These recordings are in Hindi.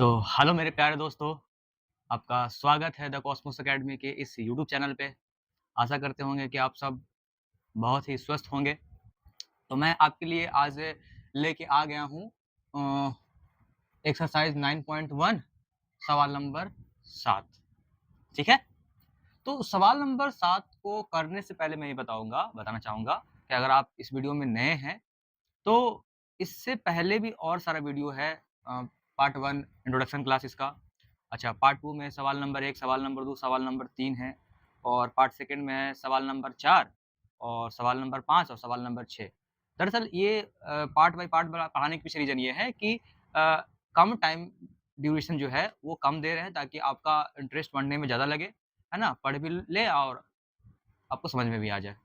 तो हेलो मेरे प्यारे दोस्तों, आपका स्वागत है द कॉस्मोस अकेडमी के इस यूट्यूब चैनल पे। आशा करते होंगे कि आप सब बहुत ही स्वस्थ होंगे। तो मैं आपके लिए आज लेके आ गया हूँ एक्सरसाइज 9.1 सवाल नंबर 7। ठीक है? तो सवाल नंबर 7 को करने से पहले मैं ये बताना चाहूँगा कि अगर आप इस वीडियो में नए हैं, तो इससे पहले भी और सारा वीडियो है। पार्ट 1 इंट्रोडक्शन क्लास इसका। अच्छा, पार्ट 2 में सवाल नंबर 1, सवाल नंबर 2, सवाल नंबर 3 है और पार्ट सेकंड में है सवाल नंबर 4 और सवाल नंबर 5 और सवाल नंबर 6। दरअसल ये पार्ट बाय पार्ट पढ़ाने के पीछे रीज़न ये है कि कम टाइम ड्यूरेशन जो है वो कम दे रहे हैं ताकि आपका इंटरेस्ट पढ़ने में ज़्यादा लगे, है ना? पढ़ भी ले और आपको समझ में भी आ जाए।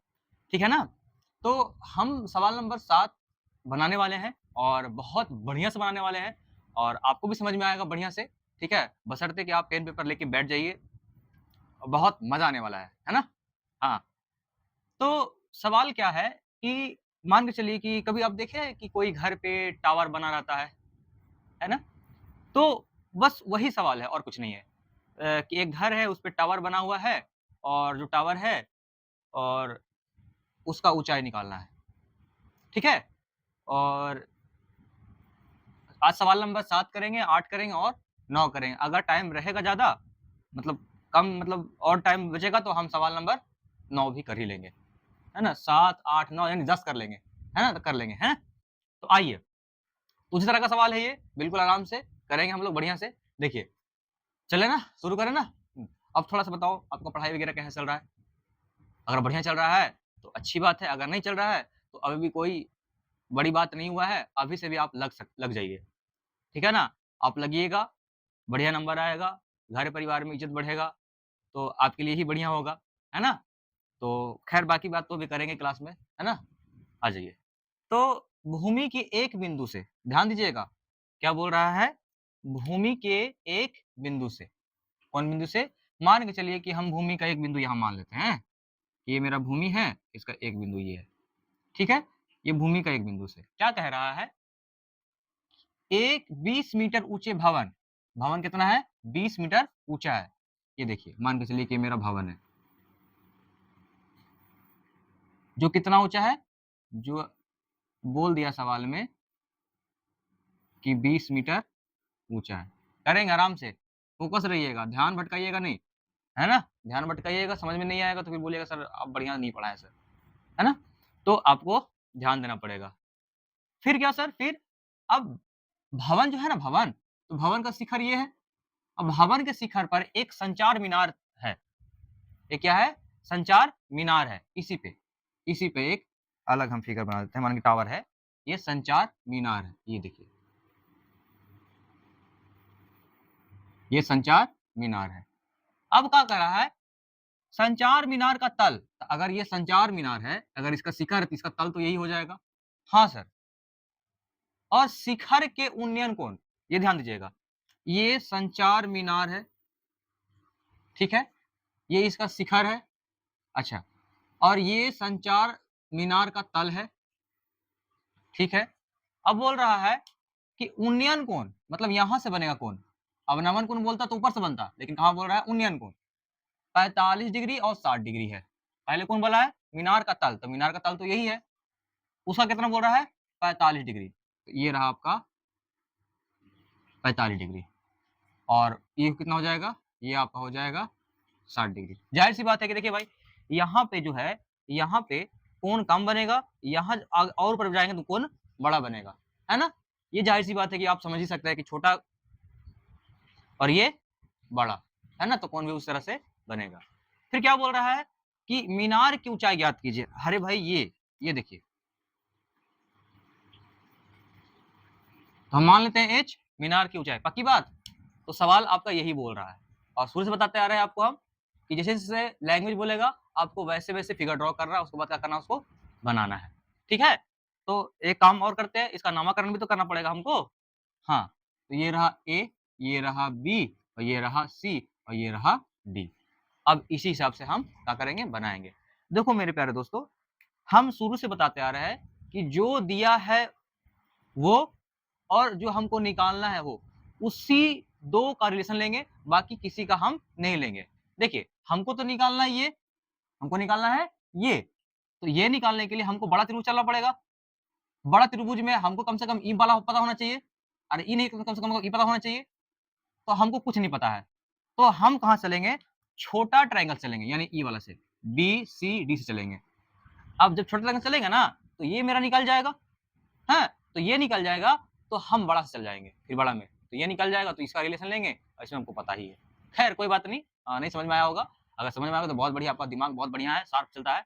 ठीक है ना? तो हम सवाल नंबर 7 बनाने वाले हैं और बहुत बढ़िया से बनाने वाले हैं और आपको भी समझ में आएगा बढ़िया से, ठीक है? बशर्ते कि आप पेन पेपर लेके बैठ जाइए और बहुत मज़ा आने वाला है ना? हाँ, तो सवाल क्या है कि मान के चलिए कि कभी आप देखे हैं कि कोई घर पे टावर बना रहता है ना? तो बस वही सवाल है और कुछ नहीं है। कि एक घर है, उस पे टावर बना हुआ है और जो टावर है और उसका ऊँचाई निकालना है, ठीक है? और आज सवाल नंबर 7 करेंगे, 8 करेंगे और 9 करेंगे। अगर टाइम रहेगा ज़्यादा मतलब कम मतलब और टाइम बचेगा तो हम सवाल नंबर 9 भी कर ही लेंगे, है ना? 7, 8, 9 यानी 10 कर लेंगे, है ना? तो कर लेंगे, हैं? तो आइए, उसी तरह का सवाल है ये, बिल्कुल आराम से करेंगे हम लोग बढ़िया से। देखिए, चले ना? शुरू करें ना? अब थोड़ा-सा बताओ आपका पढ़ाई वगैरह कैसा चल रहा है? अगर बढ़िया चल रहा है, तो अच्छी बात है, अगर नहीं चल रहा है, तो अभी भी कोई बड़ी बात नहीं हुआ है, अभी से भी आप लग जाइए, ठीक है ना? आप लगिएगा, बढ़िया नंबर आएगा, घर-परिवार में इज़्ज़त बढ़ेगा, तो आपके लिए ही बढ़िया होगा, है ना? तो ख़ैर बाकी बात तो अभी करेंगे क्लास में, है ना? आ जाइए। तो भूमि के एक बिंदु से ध्यान दीजिएगा, क्या बोल रहा है? भूमि के एक बिंदु से, कौन बिंदु से? मान के चलिए कि हम भूमि का एक बिंदु यहाँ मान लेते हैं, ये मेरा भूमि है, इसका एक बिंदु ये है, ठीक है? ये भूमि का एक बिंदु से, क्या कह रहा है? एक 20 मीटर ऊँचे भवन, भवन कितना है? 20 मीटर ऊँचा है। ये देखिए, मान के चलिए कि ये मेरा भवन है। जो कितना ऊँचा है? जो बोल दिया सवाल में कि 20 मीटर ऊँचा है। करेंगे आराम से, फ़ोकस रहिएगा, ध्यान भटकाइएगा नहीं, है ना? ध्यान भटकाइएगा, समझ में नहीं आएगा तो फिर बोलिएगा सर आप बढ़िया नहीं पढ़ाए सर, है ना? तो आपको ध्यान देना पड़ेगा। फिर क्या सर? फिर अब भवन जो है ना भवन, तो भवन का शिखर ये है। अब भवन के शिखर पर एक संचार मीनार है। ये क्या है? संचार मीनार है, इसी पे एक अलग हम फिगर बना देते हैं, मान के टावर है, ये संचार मीनार है, ये देखिए, ये संचार मीनार है। अब क्या कर रहा है? संचार मीनार का तल, अगर ये संचार मीनार है, अगर इसका शिखर है तो इसका तल तो यही हो जाएगा। हाँ सर, और शिखर के उन्नयन कोण, ये ध्यान दीजिएगा, ये संचार मीनार है, ठीक है? ये इसका शिखर है, अच्छा, और ये संचार मीनार का तल है, ठीक है? अब बोल रहा है कि उन्नयन कोण मतलब यहाँ से बनेगा कोण। अवनमन कोण बोलता तो ऊपर से बनता, लेकिन कहाँ बोल रहा है? उन्नयन कोण। 45 डिग्री और 60 डिग्री है। पहले कौन बोला है? मीनार का तल, तो मीनार का तल तो यही है। उसका कितना बोल रहा है? 45 डिग्री। तो ये रहा आपका 45 डिग्री और ये कितना हो जाएगा? ये आपका हो जाएगा 60 डिग्री। ज़ाहिर-सी बात है कि देखिए भाई, यहाँ पे जो है, यहाँ पे कोण कम बनेगा, यहाँ और ऊपर जाएँगे तो कोण बड़ा बनेगा, है ना? ये ज़ाहिर-सी बात है कि आप समझ ही सकते हैं कि छोटा और ये बड़ा, है ना? तो कोण भी उस तरह से बनेगा। फिर क्या बोल रहा है कि मीनार की ऊँचाई ज्ञात कीजिए। अरे भाई ये देखिए, तो हम मान लेते हैं h मीनार की ऊँचाई, पक्की बात? तो सवाल आपका यही बोल रहा है और शुरू से बताते आ रहे हैं आपको हम कि जैसे-जैसे लैंग्वेज बोलेगा, आपको वैसे-वैसे फिगर ड्रॉ करना है, उसके बाद क्या करना है उसको बनाना है। ठीक है? तो एक काम और करते हैं, इसका नामकरण भी तो करना पड़ेगा हमको। हाँ, तो ये रहा A, ये रहा B और ये रहा C और ये रहा D। अब इसी हिसाब से हम क्या करेंगे? बनाएँगे। देखो मेरे प्यारे दोस्तों, हम शुरू से बताते आ रहे हैं कि जो दिया है वो और जो हमको निकालना है वो, उसी दो का रिलेशन लेंगे, बाकी किसी का हम नहीं लेंगे। देखिए हमको तो निकालना है ये, हमको निकालना है ये, तो ये निकालने के लिए हमको बड़ा त्रिभुज चलना पड़ेगा। बड़ा त्रिभुज में हमको कम से कम ई वाला पता होना चाहिए, अरे ई नहीं, कम से कम ई पता होना चाहिए, तो हमको कुछ नहीं पता है। तो हम कहाँ चलेंगे, छोटा ट्रायंगल चलेंगे, यानी ई वाला से, बी सी डी से चलेंगे। अब जब छोटा ट्रायंगल चलेंगे ना, तो ये मेरा निकल जाएगा, है, तो ये निकल जाएगा, तो हम बड़ा से चल जाएंगे फिर बड़ा में, तो ये निकल जाएगा, तो इसका रिलेशन लेंगे, और इसमें हमको पता ही है। खैर कोई बात नहीं, नहीं समझ में आया होगा, अगर समझ में आएगा तो बहुत बढ़िया, आपका दिमाग बहुत बढ़िया है, शार्प चलता है।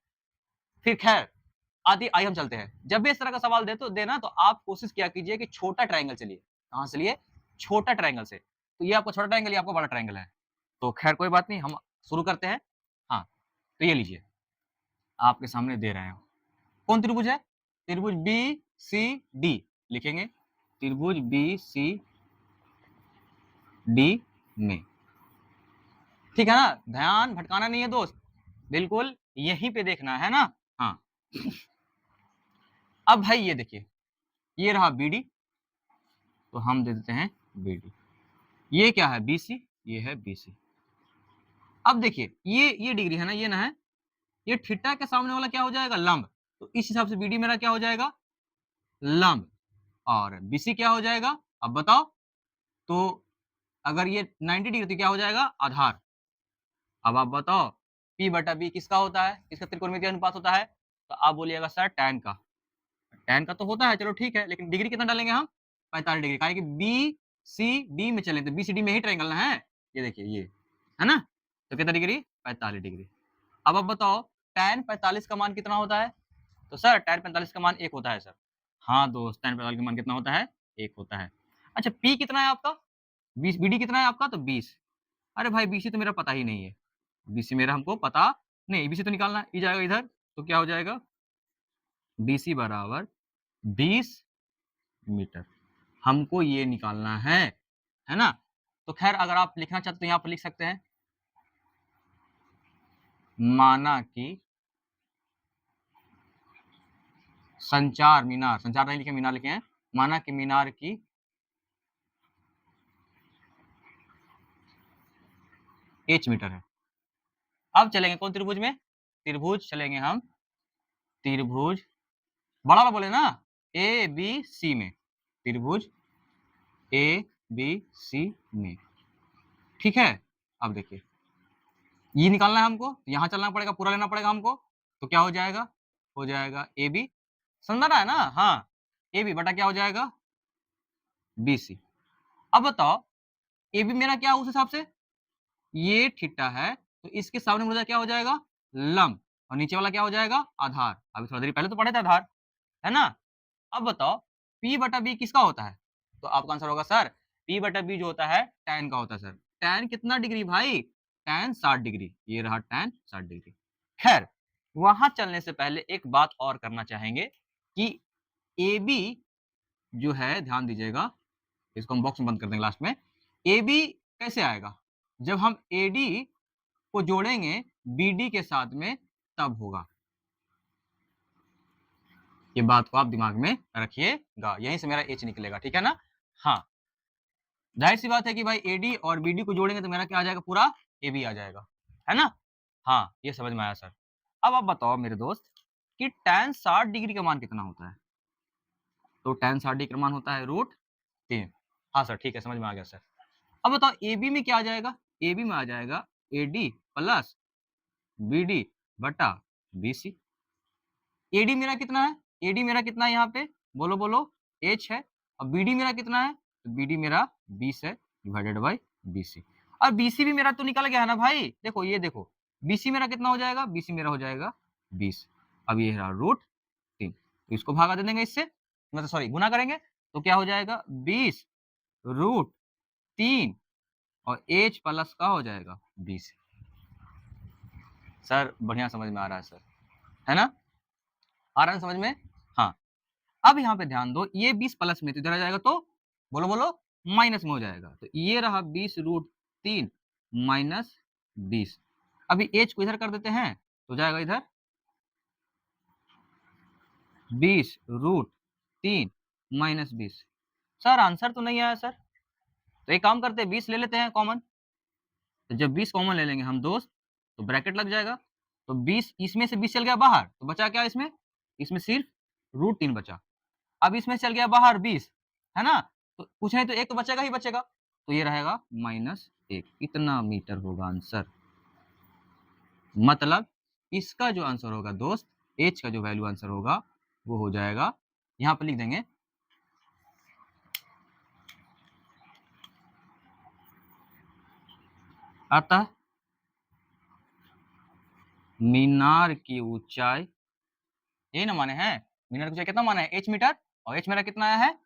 फिर खैर आइए हम चलते हैं। जब भी इस तरह का सवाल देना तो आप कोशिश किया कीजिए कि छोटा ट्रायंगल चलिए। कहाँ से चलिए, छोटा ट्रायंगल से। तो ये आपका छोटा ट्रायंगल, ये आपका बड़ा ट्रायंगल है। तो खैर कोई बात नहीं, हम शुरू करते हैं। हाँ, तो ये लीजिए, आपके सामने दे रहे हैं। कौन त्रिभुज है, त्रिभुज बी सी डी लिखेंगे, त्रिभुज बी सी डी में, ठीक है ना, ध्यान भटकाना नहीं है दोस्त, बिल्कुल यहीं पे देखना है ना। हाँ अब भाई ये देखिए, ये रहा बी डी, तो हम दे देते हैं बी डी। ये क्या है, बी सी, ये है बी सी। अब देखिए ये डिग्री है ना, ये ना है, ये थीटा के सामने वाला क्या हो जाएगा, लंब, तो इस हिसाब से बीडी मेरा क्या हो जाएगा, लंब, और बीसी क्या हो जाएगा, अब बताओ। तो अगर ये 90 डिग्री तो क्या हो जाएगा, आधार। अब आप बताओ P बटा बी किसका होता है, किसका त्रिकोणमितीय अनुपात होता है, तो आप बोलिएगा सर टैन का। टैन का तो होता है, चलो ठीक है, लेकिन डिग्री कितना डालेंगे हम, 45 डिग्री, कहा कि बी सी डी में चले, तो बी सी डी में ही ट्रायंगल ना है, ये देखिए ये है ना, तो कितना डिग्री, 45 डिग्री। अब आप बताओ टैन 45 का मान कितना होता है, तो सर टैन 45 का मान 1 होता है सर। हाँ दोस्त, टैन 45 का मान कितना होता है, 1 होता है। अच्छा P कितना है आपका, 20, BD कितना है आपका, तो 20। अरे भाई BC तो मेरा पता ही नहीं है, BC मेरा हमको पता नहीं, BC तो निकालना है, जाएगा इधर, तो क्या हो जाएगा, BC बराबर 20 मीटर, हमको ये निकालना है ना। तो खैर अगर आप लिखना चाहते तो यहाँ पर लिख सकते हैं, माना कि संचार मीनार, संचार नहीं लिखे, मीनार लिखे हैं, माना कि मीनार की h मीटर है। अब चलेंगे कौन त्रिभुज में, त्रिभुज चलेंगे हम, त्रिभुज बड़ा वाला बोले ना, ए बी सी में, त्रिभुज ए बी सी में, ठीक है। अब देखिए ये निकालना है हमको, यहां चलना पड़ेगा, पूरा लेना पड़ेगा हमको, तो क्या हो जाएगा, हो जाएगा ए बी, समझ रहा है ना, हाँ ए बी बटा क्या हो जाएगा, बी सी। अब बताओ ए बी मेरा क्या उस हिसाब से, ये थीटा है, तो इसके सामने मुझे क्या हो जाएगा, लंब, और नीचे वाला क्या हो जाएगा, आधार। अभी थोड़ा देर पहले तो पढ़े थे आधार, है ना। अब बताओ P बटा B किसका होता है, तो आपका आंसर होगा सर P बटा B जो होता है tan का होता है सर। tan कितना डिग्री भाई, tan 60 डिग्री, ये रहा tan 60 डिग्री। खैर वहां चलने से पहले एक बात और करना चाहेंगे कि AB जो है, ध्यान दीजिएगा, इसको हम बॉक्स में बंद कर देंगे लास्ट में। AB कैसे आएगा, जब हम AD को जोड़ेंगे BD के साथ में, तब होगा। ये बात को आप दिमाग में रखिएगा, यहीं से मेरा एच निकलेगा, ठीक है ना। हाँ जाहिर सी बात है कि भाई एडी और बीडी को जोड़ेंगे तो मेरा क्या आ जाएगा, पूरा एबी आ जाएगा, है ना। हाँ ये समझ में आया सर। अब आप बताओ मेरे दोस्त कि tan 60 डिग्री का मान कितना होता है, तो tan 60 डिग्री का मान होता है √3। हाँ सर ठीक है, समझ में आ गया सर। अब बताओ ए बी में क्या आ जाएगा, ए बी में आ जाएगा A D plus B D बटा बी सी। ए डी मेरा कितना है, ए डी मेरा कितना है यहाँ पे, बोलो बोलो, एच है, और बी डी मेरा कितना है, तो बी डी मेरा 20 है, डिवाइडेड बाई बी सी। और बी सी भी मेरा तो निकल गया है ना भाई, देखो ये देखो, बी सी मेरा कितना हो जाएगा, बी सी मेरा हो जाएगा 20। अब ये रहा √3, तो इसको भागा दे देंगे इससे, मतलब सॉरी गुना करेंगे, तो क्या हो जाएगा 20 √3, और एच प्लस का हो जाएगा 20। सर बढ़िया समझ में आ रहा है सर, है ना, आ रहा है समझ में। हाँ अब यहाँ पे ध्यान दो, ये 20 प्लस में तो इधर आ जाएगा, तो बोलो बोलो माइनस में हो जाएगा, तो ये रहा 20 √3 माइनस 20। अभी एच को इधर कर देते हैं, तो जाएगा इधर 20 √3 माइनस 20। सर आंसर तो नहीं आया सर, तो एक काम करते हैं 20 ले लेते हैं कॉमन। तो जब 20 कॉमन ले लेंगे हम दोस्त तो ब्रैकेट लग जाएगा। तो 20 इसमें से 20 चल गया बाहर तो बचा क्या इसमें? इसमें सिर्फ √3 बचा। अब इसमें चल गया बाहर 20, है ना? तो कुछ नहीं तो एक तो बचेगा ही बचेगा। तो ये रहेगा -1। इतना मीटर होगा आंसर। मतलब इसका जो आंसर होगा दोस्त, h का जो वैल्यू आंसर होगा वो हो जाएगा, यहाँ पर लिख देंगे अतः मीनार की ऊंचाई, यही ना माने हैं, मीनार की ऊंचाई कितना माना है? h मीटर, और h मेरा कितना आया है?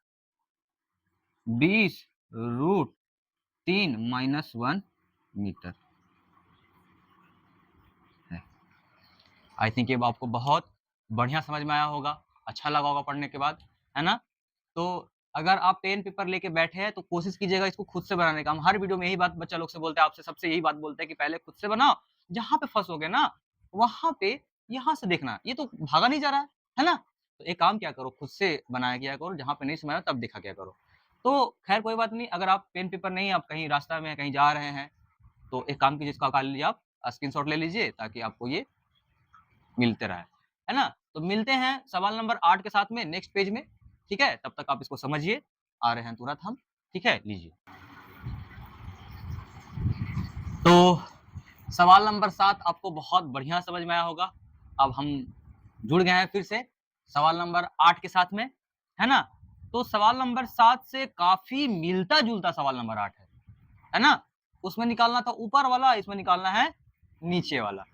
20√3 - 1 मीटर है। आई थिंक ये आपको बहुत बढ़िया समझ में आया होगा, अच्छा लगा होगा पढ़ने के बाद, है ना? तो अगर आप पेन पेपर लेके बैठे हैं तो कोशिश कीजिएगा इसको खुद से बनाने का। हम हर वीडियो में यही बात बच्चा लोग से बोलते हैं, आपसे सबसे यही बात बोलते हैं कि पहले खुद से बनाओ, जहाँ पे फंसोगे ना वहाँ पे यहाँ से देखना, ये तो भागा नहीं जा रहा है ना? तो एक काम क्या करो, खुद से बनाया किया करो, जहाँ पे नहीं समझ आया तब देखा किया करो। तो खैर कोई बात नहीं, अगर आप पेन पेपर नहीं, आप कहीं रास्ता में कहीं जा रहे हैं तो एक काम कीजिए, इसका निकाल लीजिए, आप स्क्रीनशॉट ले लीजिए ताकि आपको ये मिलते रहे, है ना? तो मिलते हैं सवाल नंबर 8 के साथ में नेक्स्ट पेज में, ठीक है? तब तक आप इसको समझिए, आ रहे हैं तुरंत हम, ठीक है? लीजिए। तो सवाल नंबर 7 आपको बहुत बढ़िया समझ में आया होगा। अब हम जुड़ गए हैं फिर से सवाल नंबर 8 के साथ में, है ना? तो सवाल नंबर 7 से काफी मिलता-जुलता सवाल नंबर 8 है ना? उसमें निकालना था ऊपर वाला, इसमें निकालना है नीचे वाला,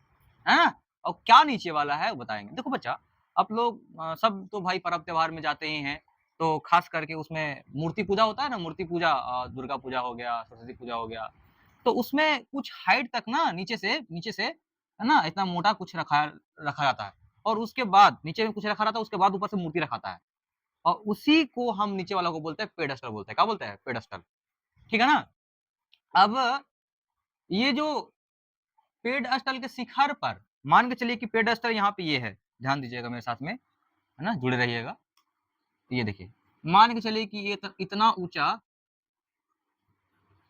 है ना? और क्या नीचे वाला है वो बताएंगे। देखो बच्चा, आप लोग सब तो भाई पर्व त्योहार में जाते ही हैं, तो खास करके उसमें मूर्ति पूजा होता है ना, मूर्ति पूजा, दुर्गा पूजा हो गया, सरस्वती पूजा हो गया, तो उसमें कुछ हाइट तक ना नीचे से है ना, इतना मोटा कुछ रखा रखा जाता है, और उसके बाद नीचे में कुछ रखा रहता है, उसके बाद ऊपर से मूर्ति रखाता है, और उसी को हम नीचे वाला को बोलते हैं पेडेस्टल बोलते हैं। क्या बोलते हैं? पेडेस्टल, ठीक है ना? अब ये जो पेडस्टल के शिखर पर, मान के चलिए कि पेडस्टल यहाँ पे ये है, ध्यान दीजिएगा मेरे साथ में, है ना, जुड़े रहिएगा। ये देखिए, मान के चलिए कि ये इतना ऊंचा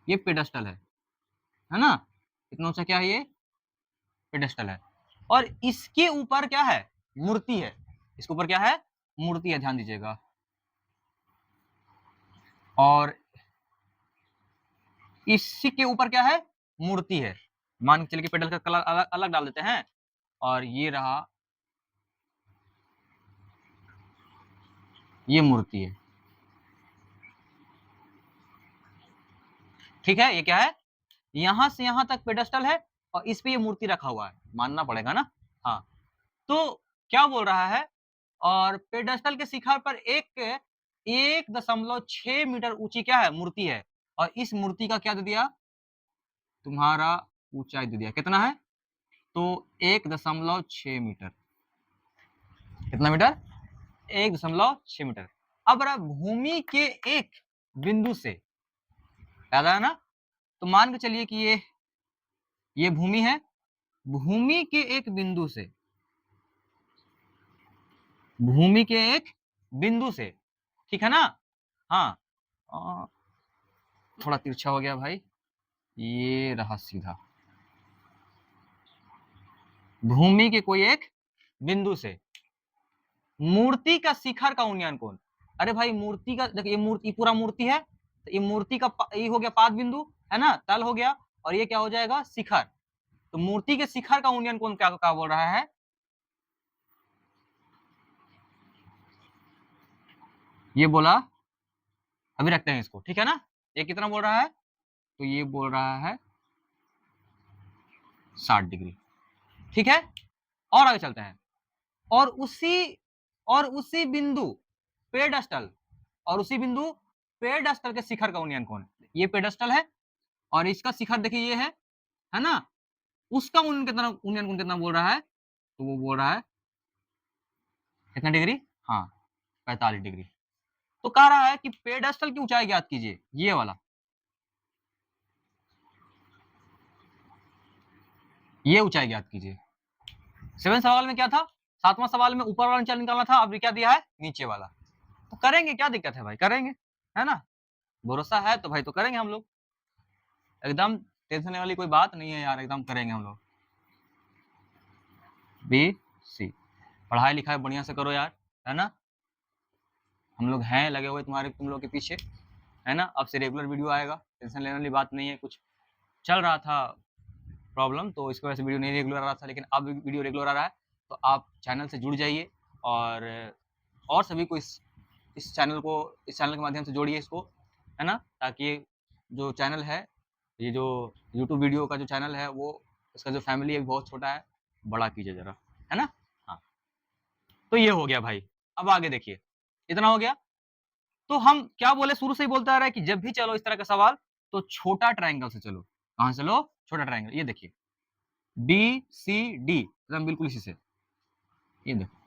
ये पेडस्टल है ना? इतना ऊंचा क्या है? ये पेडस्टल है, और इसके ऊपर क्या है? मूर्ति है। इसके ऊपर क्या है? मूर्ति है, ध्यान दीजिएगा। और इसी के ऊपर क्या है? मूर्ति है। मान के चलिए कि पेडल का कलर अलग अलग डाल देते हैं, और ये रहा, ये मूर्ति है, ठीक है? ये क्या है? यहां से यहां तक पेडेस्टल है, और इस पे ये मूर्ति रखा हुआ है, मानना पड़ेगा ना? हाँ। तो क्या बोल रहा है? और पेडेस्टल के शिखर पर 1.6 मीटर ऊंची क्या है? मूर्ति है, और इस मूर्ति का क्या दे दिया? तुम्हारा ऊंचाई दे दिया, कितना है? तो 1.6 मीटर। कितना मीटर? 1.6 मीटर। अब रहा भूमि के एक बिंदु से, याद आया ना? तो मान के चलिए कि ये भूमि है, भूमि के एक बिंदु से, भूमि के एक बिंदु से, ठीक है ना? हाँ, थोड़ा तिरछा हो गया भाई, ये रहा सीधा। भूमि के कोई एक बिंदु से मूर्ति का शिखर का उन्नयन कोण, अरे भाई मूर्ति का देखिए, ये मूर्ति पूरा मूर्ति है, तो ये मूर्ति का ये हो गया पाद बिंदु, है ना, तल हो गया, और ये क्या हो जाएगा? शिखर। तो मूर्ति के शिखर का उन्नयन कोण क्या बोल रहा है? ये बोला, अभी रखते हैं इसको, ठीक है ना? ये कितना बोल रहा है? तो ये बोल रहा है 60 डिग्री, ठीक है? और आगे चलते हैं, और उसी बिंदु पेडस्टल, और उसी बिंदु पेडस्टल के शिखर का उन्नयन कोण, ये पेडस्टल है और इसका शिखर देखिए ये है ना? उसका उन्नयन कोण कितना बोल रहा है? तो वो बोल रहा है कितना डिग्री? हाँ, 45 डिग्री। तो कह रहा है कि पेडस्टल की ऊंचाई ज्ञात कीजिए, ये वाला, ये ऊंचाई ज्ञात कीजिए। 7 सवाल में क्या था? 7वां सवाल में ऊपर वाला निकालना था, अब क्या दिया है? नीचे वाला। तो करेंगे, क्या दिक्कत है भाई, करेंगे, है ना? भरोसा है तो भाई तो करेंगे हम लोग, एकदम टेंशन लेने वाली कोई बात नहीं है यार, एकदम करेंगे हम लोग। बी सी, पढ़ाई लिखाई बढ़िया से करो यार, है ना, हम लोग हैं लगे हुए तुम्हारे, तुम लोग के पीछे, है ना। अब से रेगुलर वीडियो आएगा, टेंशन लेने वाली बात नहीं है। कुछ चल रहा था प्रॉब्लम, तो इसकी वजह से वीडियो नहीं रेगुलर आ रहा था, लेकिन अब वीडियो रेगुलर आ रहा है। तो आप चैनल से जुड़ जाइए और सभी को इस चैनल के माध्यम से जोड़िए इसको, है ना, ताकि जो चैनल है, ये जो यूट्यूब वीडियो का जो चैनल है, वो इसका जो फैमिली है बहुत छोटा है, बड़ा कीजिए जरा, है ना। हाँ, तो ये हो गया भाई। अब आगे देखिए, इतना हो गया। तो हम क्या बोले, शुरू से ही बोलता आ रहा है कि जब भी चलो इस तरह का सवाल तो छोटा ट्रायंगल से चलो। कहां से लो? छोटा ट्रायंगल। ये देखिए बी सी डी, एकदम बिल्कुल इसी से, ये देखो।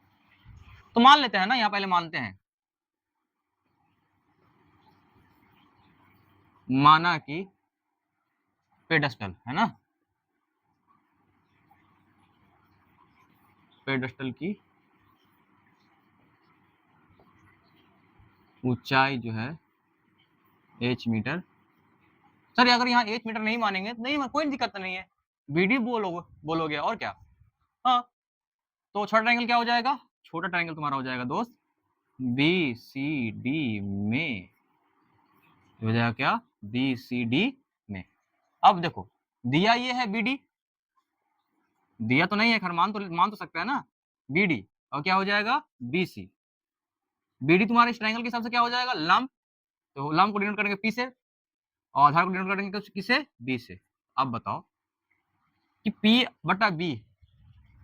तो मान लेते हैं ना, यहां पहले मानते हैं, माना कि पेडस्टल है ना, पेडस्टल की ऊंचाई जो है h मीटर। सर अगर यहाँ h मीटर नहीं मानेंगे तो नहीं, कोई दिक्कत नहीं है, बीडी बोलोगे और क्या। हाँ, तो छोटा ट्रायंगल क्या हो जाएगा, छोटा ट्रायंगल तुम्हारा हो जाएगा दोस्त बी सी डी में, हो जाएगा क्या, बी सी डी में। अब देखो दिया ये है बीडी, दिया तो नहीं है, खैर मान तो सकते हैं ना, बीडी, और क्या हो जाएगा बीसी। बीडी तुम्हारे इस ट्रायंगल के हिसाब से क्या हो जाएगा, लंब, तो लंब को डिनोट करेंगे पी से, और आधार को डिनोट करेंगे किससे, बी से। अब बताओ कि पी बटा बी,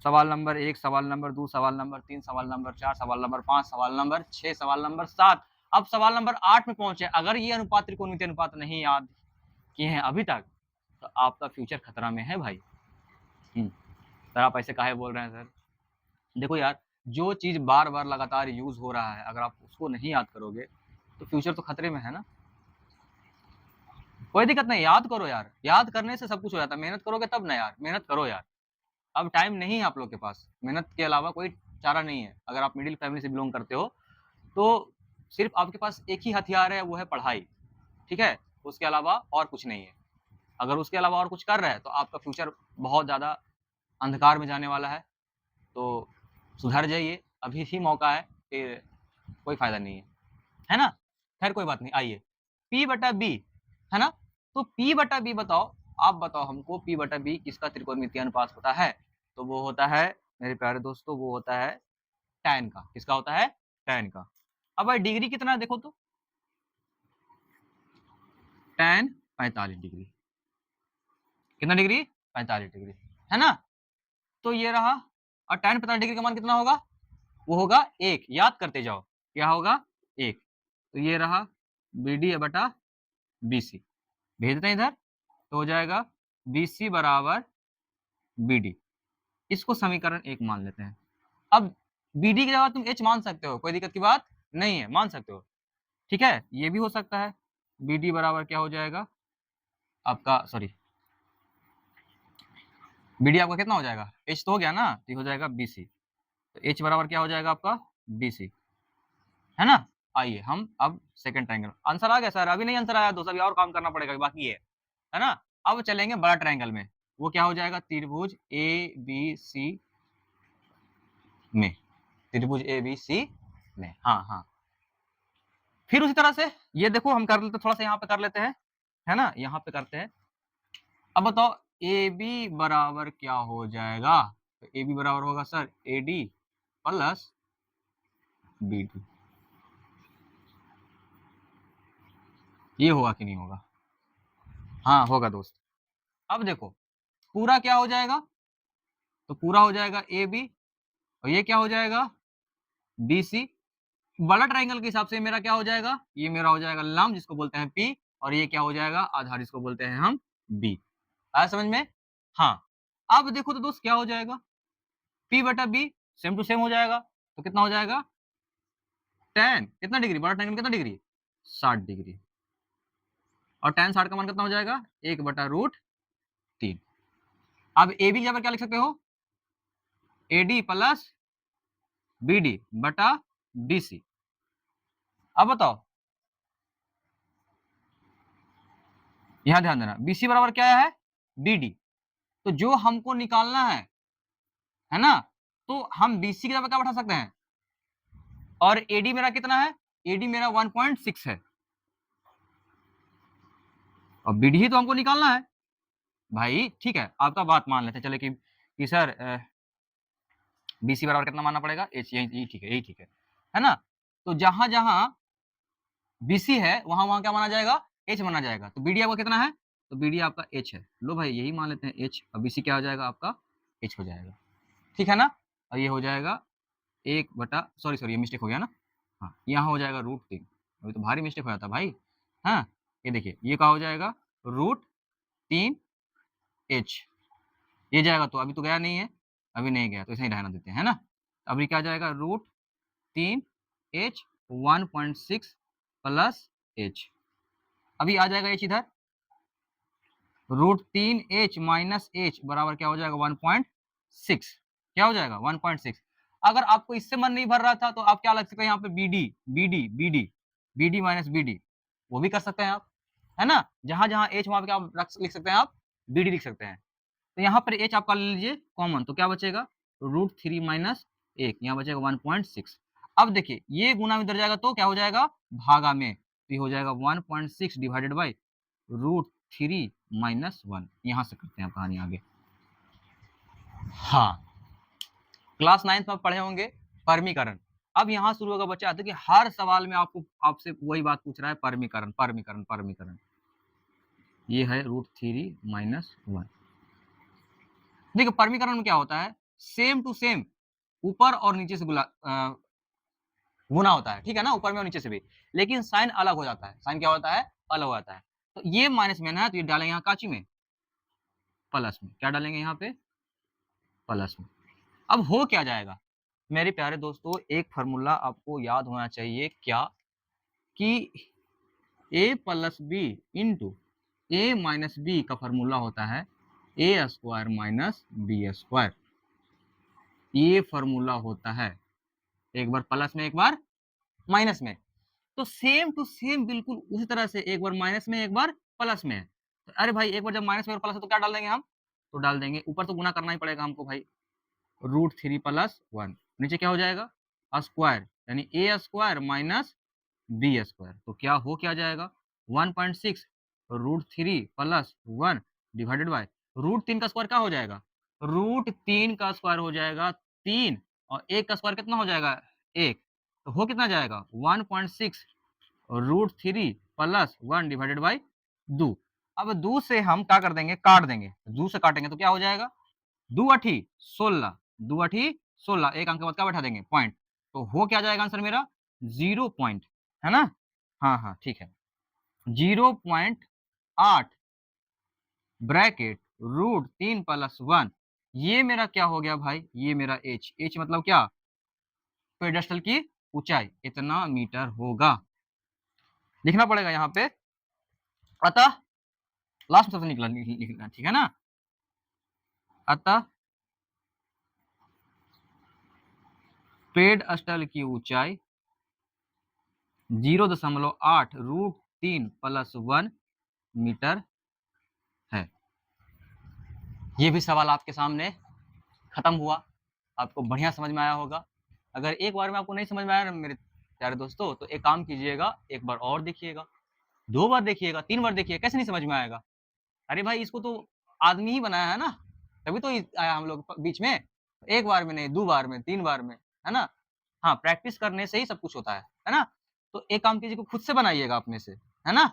सवाल नंबर 1, सवाल नंबर 2, सवाल नंबर 3, सवाल नंबर 4, सवाल नंबर 5, सवाल नंबर 6, सवाल नंबर 7, अब सवाल नंबर 8 में पहुंचे। अगर ये अनुपात त्रिकोणमितीय अनुपात नहीं याद किए हैं अभी तक, तो आपका फ्यूचर खतरा में है भाई। सर आप ऐसे काहे बोल रहे हैं सर? देखो यार, जो चीज बार बार लगातार यूज हो रहा है, अगर आप उसको नहीं याद करोगे तो फ्यूचर तो खतरे में है ना। कोई दिक्कत नहीं, याद करो यार, याद करने से सब कुछ हो जाता है, मेहनत करोगे तब ना यार, मेहनत करो यार। अब टाइम नहीं है आप लोग के पास, मेहनत के अलावा कोई चारा नहीं है। अगर आप मिडिल फैमिली से बिलोंग करते हो तो सिर्फ आपके पास एक ही हथियार है, वो है पढ़ाई, ठीक है, उसके अलावा और कुछ नहीं है। अगर उसके अलावा और कुछ कर रहे हैं तो आपका फ्यूचर बहुत ज्यादा अंधकार में जाने वाला है। तो सुधर जाइए, अभी ही मौका है, फिर कोई फायदा नहीं है ना। खैर कोई बात नहीं, आइए P बटा बी, है ना। तो P बटा बी बताओ, आप बताओ हमको P बटा बी किसका त्रिकोणमितीय अनुपात होता है। तो वो होता है मेरे प्यारे दोस्तों, वो होता है tan का। किसका होता है, tan का। अब भाई डिग्री कितना है देखो तो, tan 45 डिग्री। कितना डिग्री, 45 डिग्री, है ना। तो ये रहा, और tan 45 डिग्री का मान कितना होगा, वो होगा 1। याद करते जाओ, क्या होगा 1। तो ये रहा बी डी बटा बी सी, भेज देते हैं इधर, तो हो जाएगा बी सी बराबर बी डी। इसको समीकरण 1 मान लेते हैं। अब बी डी की जगह तुम h मान सकते हो, कोई दिक्कत की बात नहीं है, मान सकते हो, ठीक है। ये भी हो सकता है, बी डी बराबर क्या हो जाएगा आपका, सॉरी, बी डी आपका कितना हो जाएगा, h तो हो गया ना, तो हो जाएगा बी सी। तो h बराबर क्या हो जाएगा आपका बी सी, है ना। आइए हम अब सेकंड ट्रायंगल, आंसर आ गया सर, अभी नहीं आंसर आया दोस्त, अभी और काम करना पड़ेगा, बाकी है ना। अब चलेंगे बड़ा ट्रायंगल में, वो क्या हो जाएगा, त्रिभुज ए बी सी में, त्रिभुज ए बी सी में, हाँ हाँ। फिर उसी तरह से ये देखो, हम कर लेते, थोड़ा सा यहाँ पे कर लेते हैं, है ना, यहाँ पे करते हैं। अब बताओ ए बी बराबर क्या हो जाएगा, तो ए बी बराबर होगा sir A D plus B D. ये होगा कि नहीं होगा, हाँ होगा दोस्त। अब देखो पूरा क्या हो जाएगा, तो पूरा हो जाएगा ए बी, और ये क्या हो जाएगा बी सी। बड़ा ट्रायंगल के हिसाब से मेरा क्या हो जाएगा, ये मेरा हो जाएगा लंब जिसको बोलते हैं पी, और ये क्या हो जाएगा आधार, जिसको बोलते हैं हम बी। आया समझ में, हाँ। अब देखो तो दोस्त क्या हो जाएगा, पी बटा बी सेम टू सेम हो जाएगा, तो कितना हो जाएगा tan कितना डिग्री, बड़ा ट्रायंगल कितना डिग्री 60 डिग्री, और tan 60 का मान कितना हो जाएगा 1/√3। अब ए बी की जगह क्या लिख सकते हो, A D plus B D बटा बी सी। अब बताओ यहां ध्यान देना, BC बराबर क्या है, BD। तो जो हमको निकालना है ना, तो हम BC की जगह क्या बैठा सकते हैं, और AD मेरा कितना है, AD मेरा 1.6 है, और BD ही तो हमको निकालना है भाई। ठीक है, आपका बात मान लेते हैं चले कि सर BC बराबर कितना मानना पड़ेगा, H, यही ठीक है, यही ठीक है ना। तो जहां जहां BC है वहां वहां क्या माना जाएगा, H माना जाएगा। तो BD आपका कितना है, तो BD आपका H है, लो भाई यही मान लेते हैं H, और BC क्या हो जाएगा आपका, H हो जाएगा, ठीक है ना। और ये हो जाएगा 1 बटा, सॉरी ये मिस्टेक हो गया ना, हाँ यहाँ हो जाएगा √3, अभी तो भारी मिस्टेक हो जाता भाई। हाँ ये देखिए, ये क्या हो जाएगा, √3H, ये जाएगा, तो अभी तो गया नहीं है, अभी नहीं गया तो ऐसे ही रहना देते हैं ना। अभी क्या जाएगा, √3H 1.6 प्लस H, अभी आ जाएगा H इधर, √3H माइनस H बराबर क्या हो जाएगा, 1.6, क्या हो जाएगा 1.6। अगर आपको इससे मन नहीं भर रहा था तो आप क्या लग सकते हैं यहाँ पे, BD माइनस BD, वो भी कर सकते हैं आप, है ना। जहां जहां H वहां पे क्या लिख सकते हैं आप, BD लिख सकते हैं। तो यहाँ पर H आपका ले लीजिए कॉमन, तो क्या बचेगा, √3 माइनस 1, यहाँ बचेगा 1.6। अब देखिए ये गुना में इधर जाएगा तो क्या हो जाएगा, भागा में, तो ये हो जाएगा 1.6 डिवाइडेड बाई √3 माइनस 1। यहाँ से करते हैं आप कहानी आगे। हाँ, क्लास 9th में पढ़े होंगे परमीकरण। अब यहाँ शुरू होगा बच्चा, तो कि हर सवाल में आपसे वही बात पूछ रहा है, परमीकरण परमीकरण परमीकरण। ये है √3 माइनस 1। देखिए परमीकरण में क्या होता है, सेम टू सेम ऊपर और नीचे से गुना होता है, ठीक है ना, ऊपर में और नीचे से भी, लेकिन साइन अलग हो जाता है। साइन क्या होता है, अलग हो जाता है। तो ये माइनस में ना, तो ये डालेंगे यहाँ काची में, प्लस में, क्या डालेंगे यहाँ पे, प्लस में। अब हो क्या जाएगा मेरे प्यारे दोस्तों, एक फार्मूला आपको याद होना चाहिए, क्या कि a plus B into A minus B का फार्मूला होता है A square minus B square. ये फार्मूला होता है, एक बार प्लस में एक बार माइनस में, तो सेम टू सेम बिल्कुल उसी तरह से, एक बार माइनस में एक बार प्लस में। तो अरे भाई एक बार जब माइनस में और प्लस है तो क्या डाल देंगे हम, तो डाल देंगे ऊपर, तो गुना करना ही पड़ेगा हमको भाई, √3 प्लस 1, नीचे क्या हो जाएगा, स्क्वायर, यानी ए स्क्वायर माइनस बी स्क्वायर। तो क्या हो क्या जाएगा, 1.6 √3 प्लस 1 डिवाइडेड बाय √3 का स्क्वायर क्या हो जाएगा, √3 का स्क्वायर हो जाएगा 3, और 1 का स्क्वायर कितना हो जाएगा 1, तो हो कितना जाएगा 1.6 √3 प्लस 1 डिवाइडेड बाई 2। अब 2 से हम क्या कर देंगे, काट देंगे, 2 से काटेंगे तो क्या हो जाएगा, 2 अठी 16, 2 अठी 16, एक अंक के बाद क्या बैठा देंगे, पॉइंट। तो हो क्या जाएगा आंसर मेरा, 0 पॉइंट, है ना। हाँ हाँ ठीक है, 0.8 ब्रैकेट √3 प्लस 1, ये मेरा क्या हो गया भाई, ये मेरा H मतलब क्या, पेडेस्टल की ऊंचाई इतना मीटर होगा, लिखना पड़ेगा यहाँ पे। अतः लास्ट में सबसे निकला लिखना, ठीक है ना। अतः पेडस्टल की ऊंचाई 0.8 √3 प्लस 1 मीटर है। ये भी सवाल आपके सामने खत्म हुआ, आपको बढ़िया समझ में आया होगा। अगर एक बार में आपको नहीं समझ में आया ना मेरे प्यारे दोस्तों, तो एक काम कीजिएगा, एक बार और देखिएगा, 2 बार देखिएगा, 3 बार देखिएगा, कैसे नहीं समझ में आएगा। अरे भाई इसको तो आदमी ही बनाया है ना, तभी तो आया हम लोग बीच में, एक बार में नहीं, 2 बार में, 3 बार में, है ना। हाँ, प्रैक्टिस करने से ही सब कुछ होता है ना। तो एक काम कीजिए, खुद से बनाइएगा अपने से, है ना,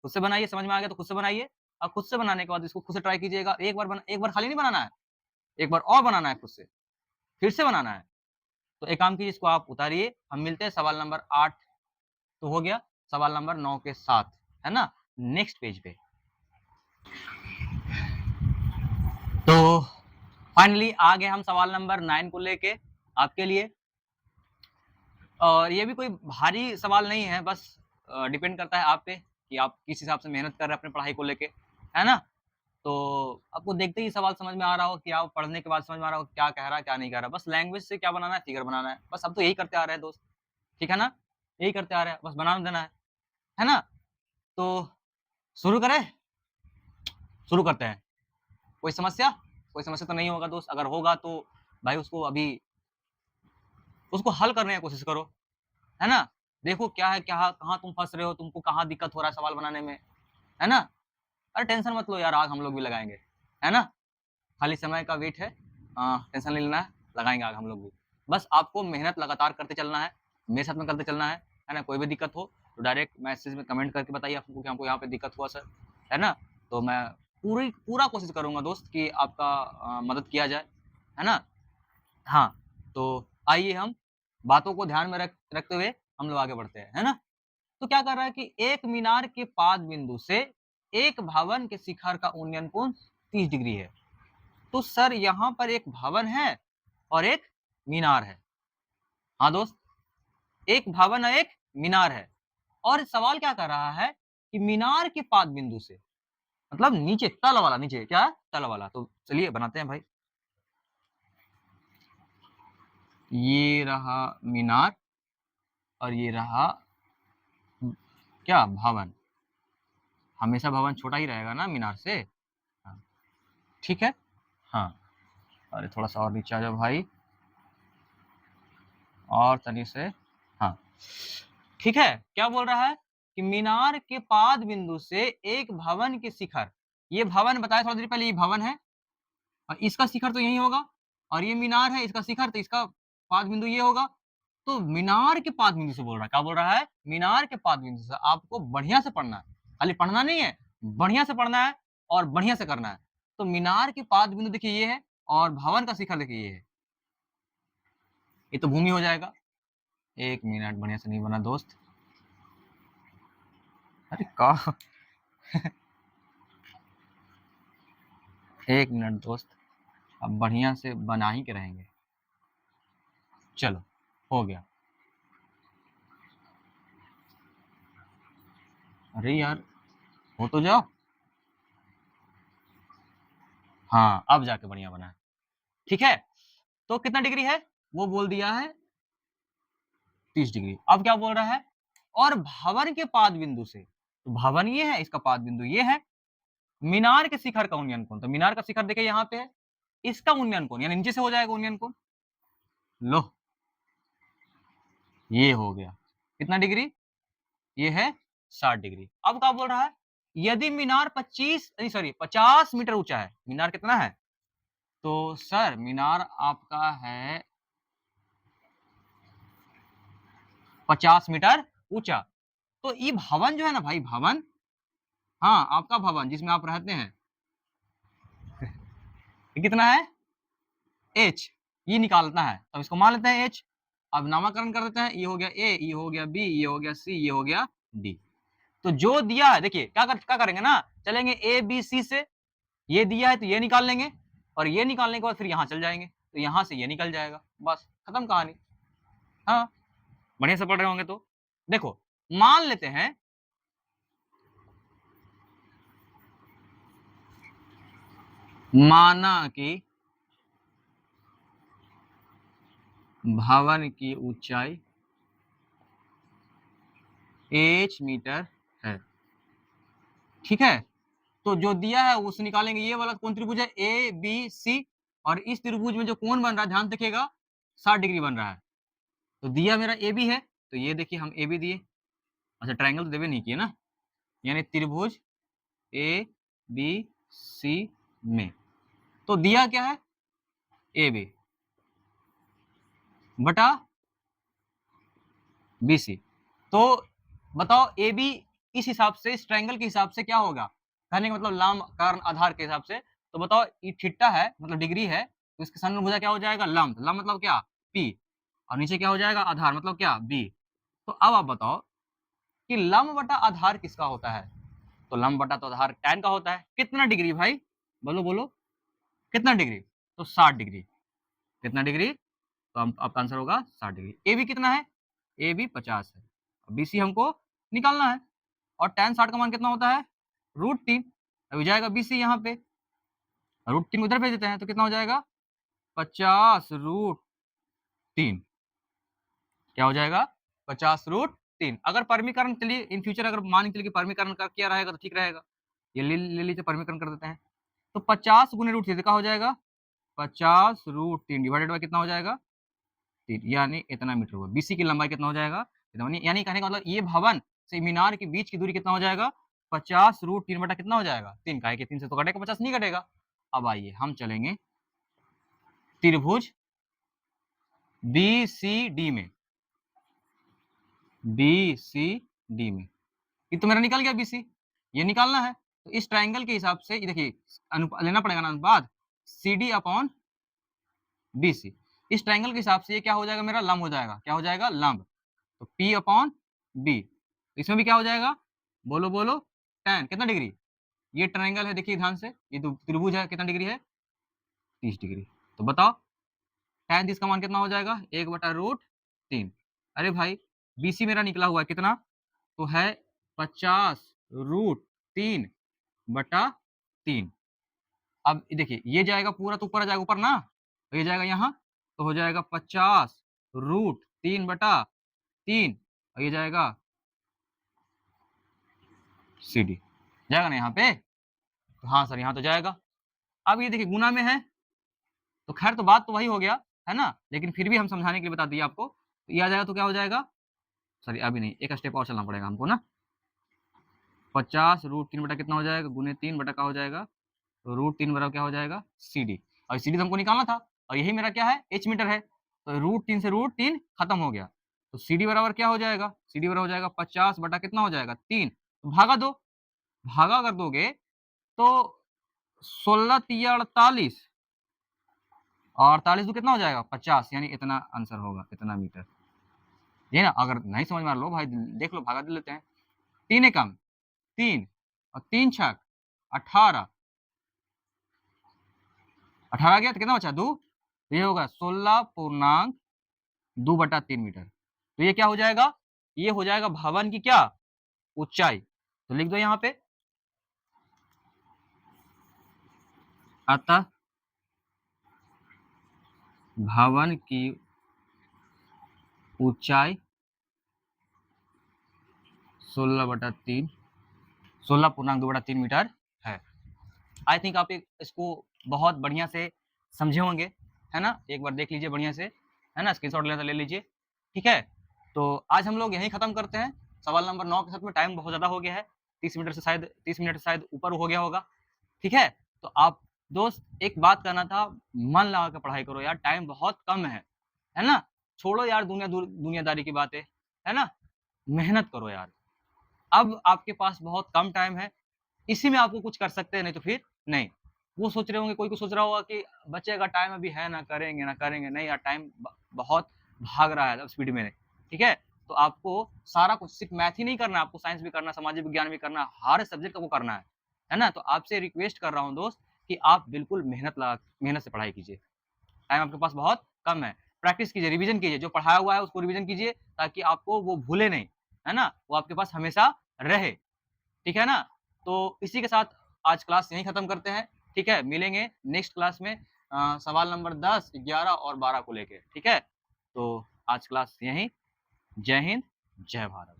खुद से बनाइए, समझ में आ गया तो खुद से बनाइए। अब खुद से बनाने के बाद इसको खुद से ट्राई कीजिएगा, एक बार खाली नहीं बनाना है, एक बार और बनाना है खुद से, फिर से बनाना है। तो एक काम कीजिए, इसको आप उतारिए, हम मिलते हैं सवाल नंबर 8 तो हो गया, सवाल नंबर 9 के साथ, है ना, नेक्स्ट पेज पे। तो फाइनली आ गए हम सवाल नंबर 9 को लेके आपके लिए, और ये भी कोई भारी सवाल नहीं है, बस डिपेंड करता है आप पे कि आप किस हिसाब से मेहनत कर रहे हैं अपने पढ़ाई को लेके, है ना। तो आपको देखते ही सवाल समझ में आ रहा हो, कि आप पढ़ने के बाद समझ में आ रहा हो क्या कह रहा है क्या नहीं कह रहा, बस लैंग्वेज से क्या बनाना है, फिगर बनाना है, बस अब तो यही करते आ रहे हैं दोस्त, ठीक है ना, यही करते आ रहे हैं, बस बना देना है ना। तो शुरू करें, शुरू करते हैं। कोई समस्या? कोई समस्या तो नहीं होगा दोस्त। अगर होगा तो भाई उसको अभी उसको हल करने की कोशिश करो, है ना? देखो क्या है, क्या कहाँ तुम फँस रहे हो, तुमको कहाँ दिक्कत हो रहा है सवाल बनाने में, है ना? अरे टेंशन मत लो यार, आग हम लोग भी लगाएँगे, है ना? खाली समय का वेट है, टेंशन नहीं लेना है, लगाएँगे आग हम लोग भी। बस आपको मेहनत लगातार करते चलना है, मेरे साथ में करते चलना है ना? कोई भी दिक्कत हो तो डायरेक्ट मैसेज में कमेंट करके बताइए आपको कि हमको यहाँ पे दिक्कत हुआ सर, है ना? तो मैं पूरा कोशिश करूँगा दोस्त कि आपका मदद किया जाए, है ना? हाँ, तो आइए हम बातों को ध्यान में रखते हुए हम लोग आगे बढ़ते हैं, है ना? तो क्या कर रहा है कि एक मीनार के पाद बिंदु से एक भवन के शिखर का उन्नयन कोण 30 डिग्री है। तो सर यहाँ पर एक भवन है और एक मीनार है। हाँ दोस्त, एक भवन और एक मीनार है और सवाल क्या कर रहा है कि मीनार के पाद बिंदु से, मतलब नीचे तल वाला, नीचे क्या है? तल वाला। तो चलिए बनाते हैं भाई। ये रहा मीनार और ये रहा क्या? भवन। हमेशा भवन छोटा ही रहेगा ना मीनार से। हाँ, ठीक है। हाँ, अरे थोड़ा सा और नीचे आ जाओ भाई, और तनी से। हाँ, ठीक है। क्या बोल रहा है कि मीनार के पाद बिंदु से एक भवन के शिखर, ये भवन बताया थोड़ी देर पहले, ये भवन है और इसका शिखर तो यही होगा, और ये मीनार है, इसका शिखर, तो इसका पाद बिंदु ये होगा। तो मीनार के पाद बिंदु से बोल रहा है, क्या बोल रहा है? मीनार के पाद बिंदु से। आपको बढ़िया से पढ़ना है, खाली पढ़ना नहीं है, बढ़िया से पढ़ना है और बढ़िया से करना है। तो मीनार के पाद बिंदु देखिए ये है और भवन का शिखर देखिए ये है, ये तो भूमि हो जाएगा। एक मिनट, बढ़िया से नहीं बना दोस्त। अरे का एक मिनट दोस्त, अब बढ़िया से बना ही के रहेंगे। चलो, हो गया। अरे यार, हो तो जाओ। हाँ, अब जाके बढ़िया बना है। ठीक है, तो कितना डिग्री है? वो बोल दिया है 30 डिग्री। अब क्या बोल रहा है? और भवन के पाद बिंदु से, तो भवन ये है, इसका पाद बिंदु ये है। मीनार के शिखर का उन्नयन कोण, तो मीनार का शिखर देखिए यहाँ पे है, इसका उन्नयन कोण यानी नीचे से हो जाएगा उन्नयन कोण। लो, ये हो गया कितना डिग्री? ये है 60 डिग्री। अब क्या बोल रहा है? यदि मीनार 50 मीटर ऊंचा है, मीनार कितना है? तो सर मीनार आपका है 50 मीटर ऊंचा। तो ये भवन जो है ना भाई, भवन, हाँ आपका भवन जिसमें आप रहते हैं, ये कितना है? h, ये निकालना है, अब इसको मान लेते हैं h। अब नामकरण कर देते हैं, ये हो गया a, ये हो गया b, ये हो गया c, ये हो गया d। तो जो दिया है देखिए क्या करेंगे ना, चलेंगे a b c से, ये दिया है तो ये निकाल लेंगे और ये निकालने के बाद फिर यहाँ चल जाएंगे, तो यहाँ से ये निकल जाएगा, बस खत्म कहानी। हाँ, बढ़िया से पढ़ रहे होंगे तो। देखो, मान लेते हैं माना कि भवन की ऊंचाई h मीटर है, ठीक है। तो जो दिया है उसे निकालेंगे, ये वाला कौन त्रिभुज है? ए बी सी, और इस त्रिभुज में जो कोण बन रहा है ध्यान देखिएगा 60 डिग्री बन रहा है। तो दिया मेरा ए बी है, तो ये देखिए हम ए बी दिए, अच्छा ट्रायंगल तो देवे नहीं किए ना, यानी त्रिभुज ए बी सी में, तो दिया क्या है? ए बी बटा बी सी। तो बताओ ए बी इस हिसाब से, इस ट्रायंगल के हिसाब से क्या होगा? कहने का मतलब लंब कर्ण आधार के हिसाब से। तो बताओ ये थीटा है, मतलब डिग्री है, तो इसके सामने भुजा क्या हो जाएगा? लंब। लंब मतलब क्या? पी, और नीचे क्या हो जाएगा? आधार, मतलब क्या? बी। तो अब आप बताओ कि लंब बटा आधार किसका होता है? तो लंब बटा तो आधार tan का होता है। कितना डिग्री भाई? बोलो बोलो, कितना डिग्री? तो 60 डिग्री। कितना डिग्री? तो हम आपका आंसर होगा 60 डिग्री। ए बी कितना है? ए बी 50 है, बी सी हमको निकालना है, और tan 60 का मान कितना होता है? √3। अभी जाएगा बी सी यहाँ पे, √3 उधर भेज देते हैं, तो कितना हो जाएगा? 50√3। क्या हो जाएगा? 50√3। अगर परमीकरण, चलिए इन फ्यूचर अगर मान के चलिए कि परमीकरण का किया रहेगा तो ठीक रहेगा। ये ले लीजिए, परिमीकरण कर देते हैं। तो 50 गुने रूट 3 कितना हो जाएगा, 50 रूट 3 डिवाइडेड बाय कितना हो जाएगा, 3, यानी इतना मीटर हुआ। बीसी की लंबाई कितना हो जाएगा, यानी कहने का मतलब ये भवन से मीनार के बीच की दूरी कितना हो जाएगा, 50 रूट 3 बटा कितना हो जाएगा, 3। काहे कि 3 से तो कटेगा, 50 नहीं कटेगा। अब आइए हम चलेंगे त्रिभुज BCD में, BCD में ये तो मेरा निकल गया BC, ये निकालना है। तो इस ट्रायंगल के हिसाब से ये देखिए लेना पड़ेगा ना अनुपात CD अपॉन BC। इस ट्रायंगल के हिसाब से ये क्या हो जाएगा, मेरा लंब हो जाएगा। क्या हो जाएगा, लंब। तो P अपॉन B, इसमें भी क्या हो जाएगा, बोलो बोलो, tan कितना डिग्री। ये ट्रायंगल है, देखिए ध्यान से, ये त्रिभुज है, कितना डिग्री है, 30 डिग्री। तो बताओ tan 30 का मान कितना हो जाएगा, 1/√3। अरे भाई BC मेरा निकला हुआ है कितना, तो है 50√3/3। अब देखिए ये जाएगा पूरा तो ऊपर आ जाएगा, ऊपर ना, तो ये जाएगा यहाँ, तो हो जाएगा 50√3/3, और ये जाएगा CD, जाएगा ना यहाँ पे। तो हाँ सर यहाँ तो जाएगा। अब ये देखिए गुना में है, तो खैर तो बात तो वही हो गया है ना, लेकिन फिर भी हम समझाने के लिए बता दिए आपको। तो ये आ जाएगा तो क्या हो जाएगा, सॉरी अभी नहीं, एक स्टेप और चलना पड़ेगा हमको ना। 50√3 बटा कितना हो जाएगा, गुने 3 बटा का हो जाएगा, तो √3 बराबर क्या हो जाएगा, CD। और CD तो हमको निकालना था, और यही मेरा क्या है, H मीटर है। तो √3 से √3 खत्म हो गया, तो CD बराबर क्या हो जाएगा, CD बराबर हो जाएगा 50 बटा कितना हो जाएगा, 3। तो भागा दो, भागा कर दोगे तो 16 तिया 48, और 48 तो कितना हो जाएगा, 50, यानी इतना आंसर होगा, इतना मीटर। ये ना, अगर नहीं समझ में आ लो भाई देख लो, भागा दे लेते हैं। 3 एकम 3 और 3 छक 18, 18 गया तो कितना बचा, 2। तो ये होगा 16.2/3 मीटर। तो ये क्या हो जाएगा, ये हो जाएगा भवन की क्या ऊंचाई। तो लिख दो यहाँ पे, अतः भवन की ऊंचाई 16.2/3 मीटर है। आई थिंक आप इसको बहुत बढ़िया से समझे होंगे, है ना। एक बार देख लीजिए बढ़िया से, है ना, स्क्रीनशॉट लेना ले लीजिए, ठीक है। तो आज हम लोग यहीं खत्म करते हैं सवाल नंबर 9 के साथ में। टाइम बहुत ज्यादा हो गया है, 30 मिनट से शायद ऊपर हो गया होगा, ठीक है। तो आप दोस्त एक बात करना था, मन लगा कर पढ़ाई करो यार, टाइम बहुत कम है ना। छोड़ो यार दुनियादारी की बातें, है ना, मेहनत करो यार। अब आपके पास बहुत कम टाइम है, इसी में आपको कुछ कर सकते हैं, नहीं तो फिर नहीं। वो सोच रहे होंगे, कोई को सोच रहा होगा कि बच्चे का टाइम अभी है ना, करेंगे नहीं यार, टाइम बहुत भाग रहा है स्पीड में, ठीक है। तो आपको सारा कुछ, सिर्फ मैथ ही नहीं करना, आपको साइंस भी करना, सामाजिक विज्ञान भी करना, हर सब्जेक्ट को करना है ना। तो आपसे रिक्वेस्ट कर रहा हूँ दोस्त कि आप बिल्कुल मेहनत से पढ़ाई कीजिए। टाइम आपके पास बहुत कम है, प्रैक्टिस कीजिए, रिवीजन कीजिए, जो पढ़ाया हुआ है उसको रिवीजन कीजिए, ताकि आपको वो भूले नहीं, है ना, वो आपके पास हमेशा रहे, ठीक है ना। तो इसी के साथ आज क्लास यहीं खत्म करते हैं, ठीक है। मिलेंगे नेक्स्ट क्लास में सवाल नंबर 10, 11 और 12 को लेके, ठीक है। तो आज क्लास यहीं, जय हिंद, जय भारत।